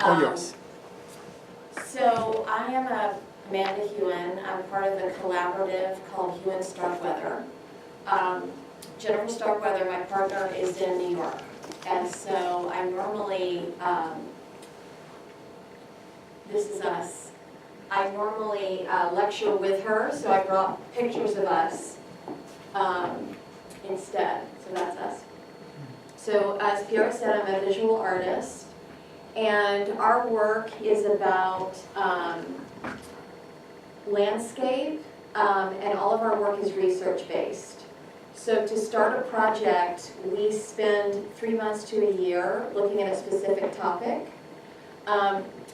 Yes. So I am Amanda Hughen. I'm part of a collaborative called Hughen Starkweather. Jennifer Starkweather, my partner, is in New York. And so I normally, this is us. I normally lecture with her, so I brought pictures of us instead. So that's us. So as Pierre said, I'm a visual artist. And our work is about landscape, and all of our work is research-based. So to start a project, we spend 3 months to a year looking at a specific topic.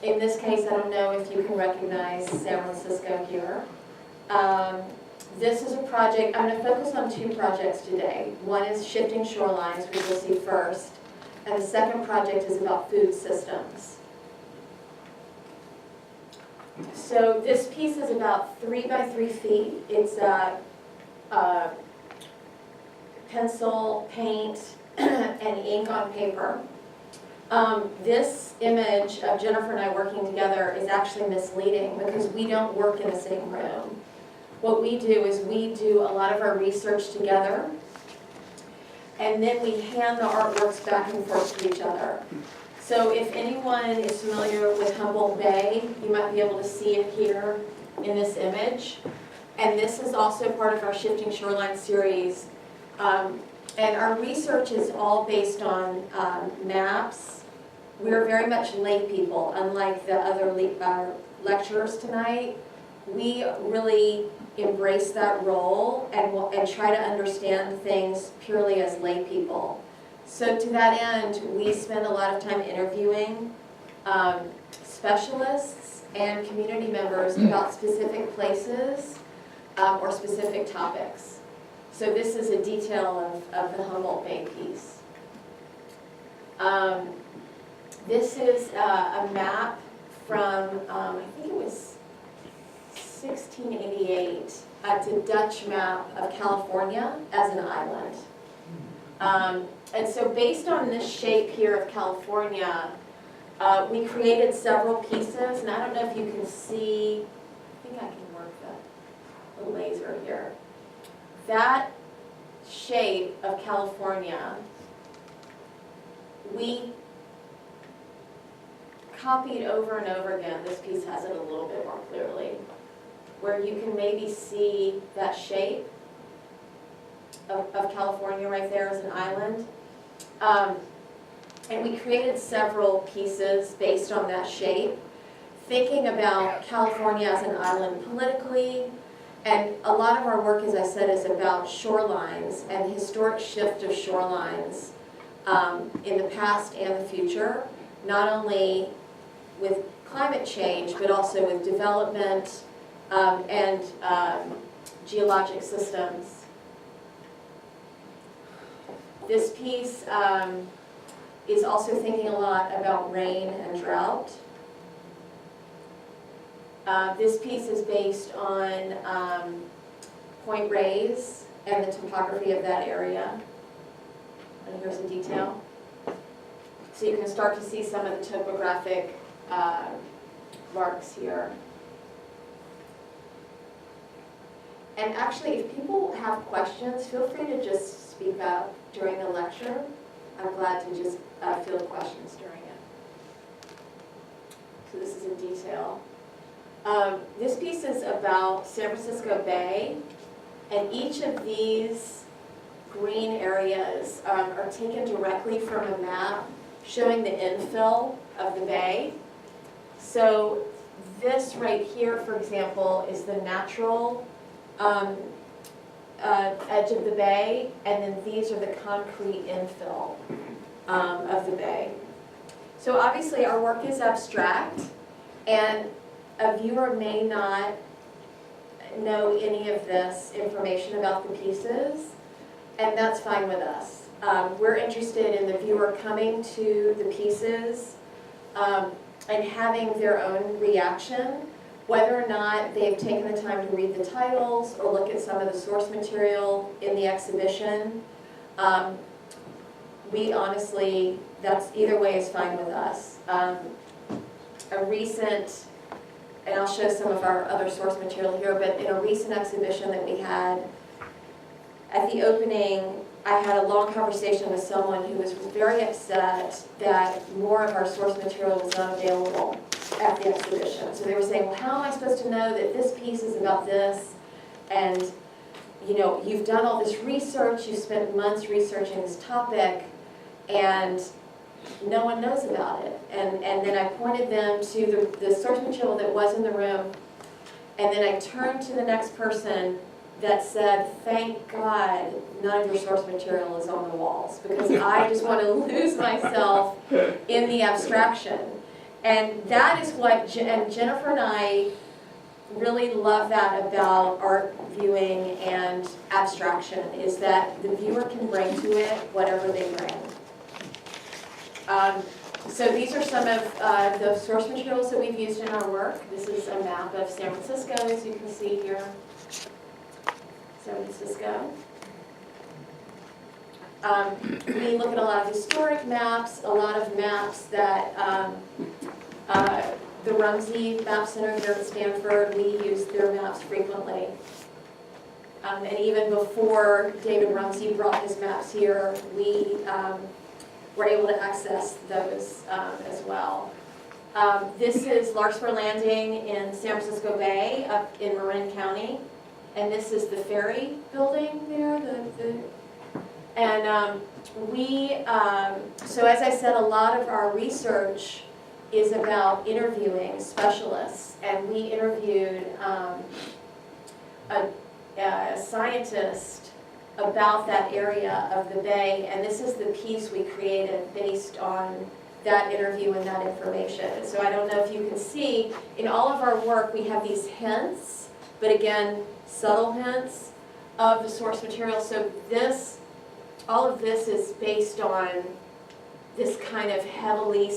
In this case, I don't know if you can recognize San Francisco here. This is a project, I'm going to focus on 2 projects today. One is shifting shorelines, which we'll see first. And the second project is about food systems. So this piece is about 3 by 3 feet. It's pencil, paint, and ink on paper. This image of Jennifer and I working together is actually misleading because we don't work in the same room. What we do is we do a lot of our research together, and then we hand the artworks back and forth to each other. So if anyone is familiar with Humboldt Bay, you might be able to see it here in this image. And this is also part of our Shifting Shoreline series. And our research is all based on maps. We're very much lay people, unlike the other lecturers tonight. We really embrace that role and try to understand things purely as lay people. So to that end, we spend a lot of time interviewing specialists and community members about specific places or specific topics. So this is a detail of the Humboldt Bay piece. This is a map from, I think it was 1688. It's a Dutch map of California as an island. And so based on this shape here of California, we created several pieces, and I don't know if you can see, I think I can work the laser here. That shape of California, we copied over and over again. This piece has it a little bit more clearly, where you can maybe see that shape of California right there as an island. And we created several pieces based on that shape, thinking about California as an island politically. And a lot of our work, as I said, is about shorelines and the historic shift of shorelines in the past and the future, not only with climate change, but also with development and geologic systems. This piece is also thinking a lot about rain and drought. This piece is based on Point Reyes and the topography of that area. And here's a detail. So you can start to see some of the topographic marks here. And actually, if people have questions, feel free to just speak up during the lecture. I'm glad to just field questions during it. So this is a detail. This piece is about San Francisco Bay, and each of these green areas are taken directly from a map showing the infill of the bay. So this right here, for example, is the natural edge of the bay, and then these are the concrete infill of the bay. So obviously our work is abstract, and a viewer may not know any of this information about the pieces, and that's fine with us. We're interested in the viewer coming to the pieces and having their own reaction, whether or not they've taken the time to read the titles or look at some of the source material in the exhibition. We honestly, that's either way is fine with us. a recent, and I'll show some of our other source material here, but in a recent exhibition that we had, at the opening, I had a long conversation with someone who was very upset that more of our source material was not available at the exhibition. So they were saying, well, how am I supposed to know that this piece is about this? And, you know, you've done all this research, you've spent months researching this topic, and no one knows about it. And then I pointed them to the source material that was in the room, and then I turned to the next person that said, thank God none of your source material is on the walls, because I just want to lose myself in the abstraction. And that is what, and Jennifer and I really love that about art viewing and abstraction, is that the viewer can bring to it whatever they bring. So these are some of the source materials that we've used in our work. This is a map of San Francisco, as you can see here. San Francisco. We look at a lot of historic maps, a lot of maps that the Rumsey Map Center here at Stanford, we use their maps frequently. And even before David Rumsey brought his maps here, we were able to access those as well. This is Larkspur Landing in San Francisco Bay up in Marin County. And this is the ferry building there. So as I said, a lot of our research is about interviewing specialists. And we interviewed a scientist about that area of the bay. And this is the piece we created based on that interview and that information. So I don't know if you can see, in all of our work, we have these hints, but again, subtle hints of the source material. So this, all of this is based on this kind of heavily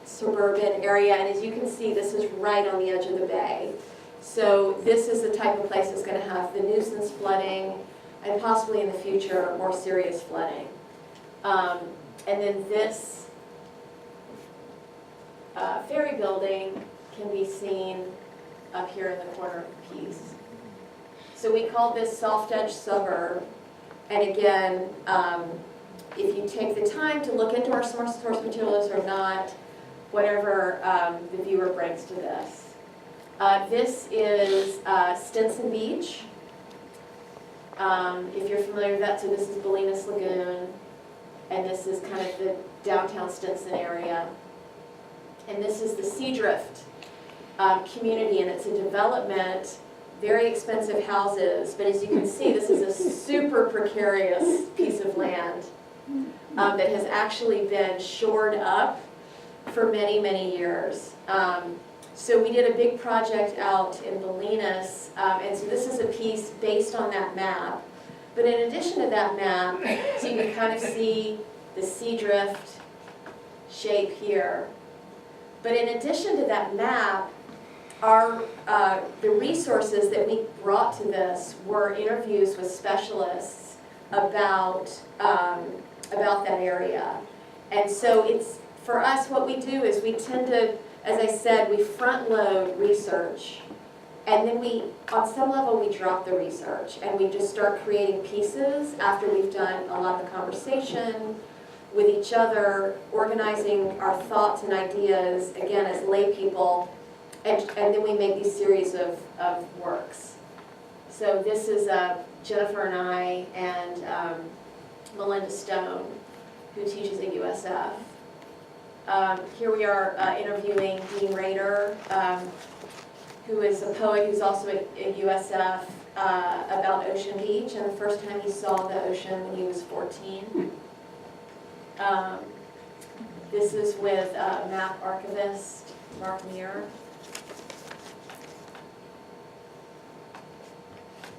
suburban area, and as you can see, this is right on the edge of the bay. So this is the type of place that's going to have the nuisance flooding, and possibly in the future, more serious flooding. And then this ferry building can be seen up here in the corner of the piece. So we call this soft edge suburb, and again, if you take the time to look into our source materials or not, whatever the viewer brings to this. This is Stinson Beach. If you're familiar with that, so this is Bolinas Lagoon, and this is kind of the downtown Stinson area. And this is the Seadrift community, and it's a development, very expensive houses, but as you can see, this is a super precarious piece of land that has actually been shored up for many, many years. So we did a big project out in Bolinas, and so this is a piece based on that map. But in addition to that map, so you can kind of see the Seadrift shape here. But in addition to that map, the resources that we brought to this were interviews with specialists about that area. And so it's, for us, what we do is we tend to, as I said, we front load research, and then we, on some level, we drop the research and we just start creating pieces after we've done a lot of the conversation with each other, organizing our thoughts and ideas, again, as lay people, and then we make these series of works. So this is Jennifer and I and Melinda Stone, who teaches at USF. Here we are interviewing Dean Rader, who is a poet who's also at USF, about Ocean Beach, and the first time he saw the ocean when he was 14. This is with map archivist Mark Muir.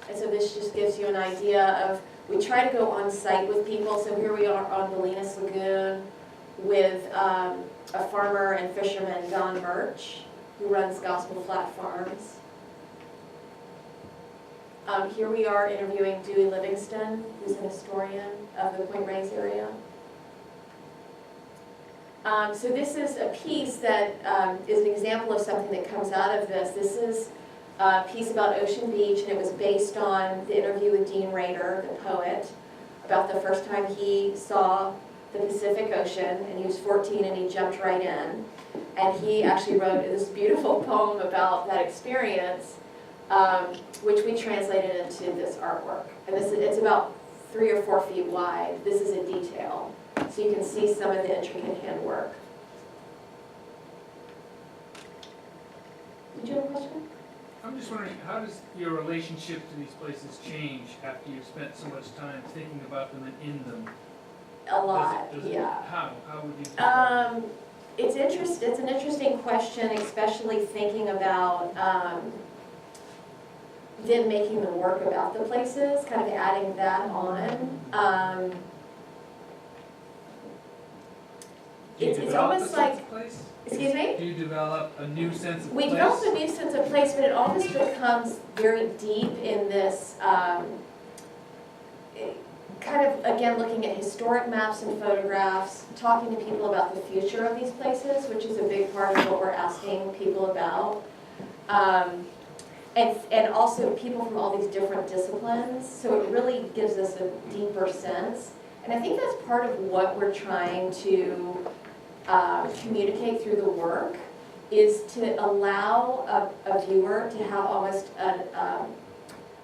And so this just gives you an idea of, we try to go on site with people. So here we are on Bolinas Lagoon with a farmer and fisherman, Don Murch, who runs Gospel Flat Farms. Here we are interviewing Dewey Livingston, who's an historian of the Point Reyes area. So this is a piece that is an example of something that comes out of this. This is a piece about Ocean Beach, and it was based on the interview with Dean Rader, the poet, about the first time he saw the Pacific Ocean, and he was 14 and he jumped right in. And he actually wrote this beautiful poem about that experience, which we translated into this artwork. And it's about 3 or 4 feet wide. This is a detail. So you can see some of the intricate handwork. Did you have a question? I'm just wondering, how does your relationship to these places change after you've spent so much time thinking about them and in them? A lot, yeah. How would you describe it? It's an interesting question, especially thinking about them making the work about the places, kind of adding that on. It's almost like, excuse me? Do you develop a new sense of We place? develop a new sense of place, but it almost becomes very deep in this, kind of, again, looking at historic maps and photographs, talking to people about the future of these places, which is a big part of what we're asking people about. And also people from all these different disciplines, so it really gives us a deeper sense. And I think that's part of what we're trying to communicate through the work, is to allow a viewer to have almost a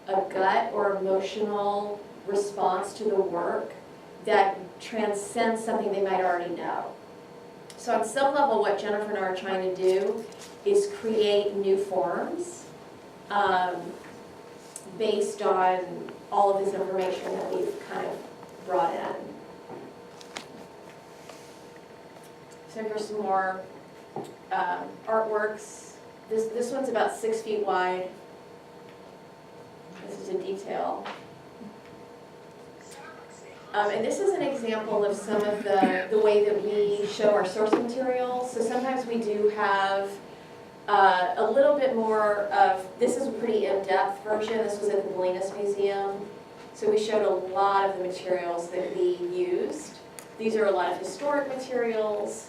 gut or emotional response to the work that transcends something they might already know. So on some level, what Jennifer and I are trying to do is create new forms based on all of this information that we've kind of brought in. So here's some more artworks. This one's about 6 feet wide. This is a detail. And this is an example of some of the way that we show our source material. So sometimes we do have a little bit more of, this is a pretty in-depth version. This was at the Bolinas Museum. So we showed a lot of the materials that we used. These are a lot of historic materials.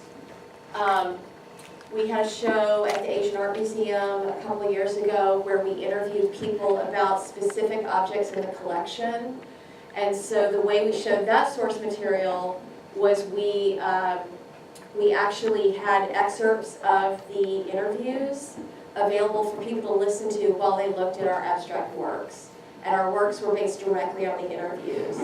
We had a show at the Asian Art Museum a couple of years ago where we interviewed people about specific objects in the collection. And so the way we showed that source material was we actually had excerpts of the interviews available for people to listen to while they looked at our abstract works. And our works were based directly on the interviews.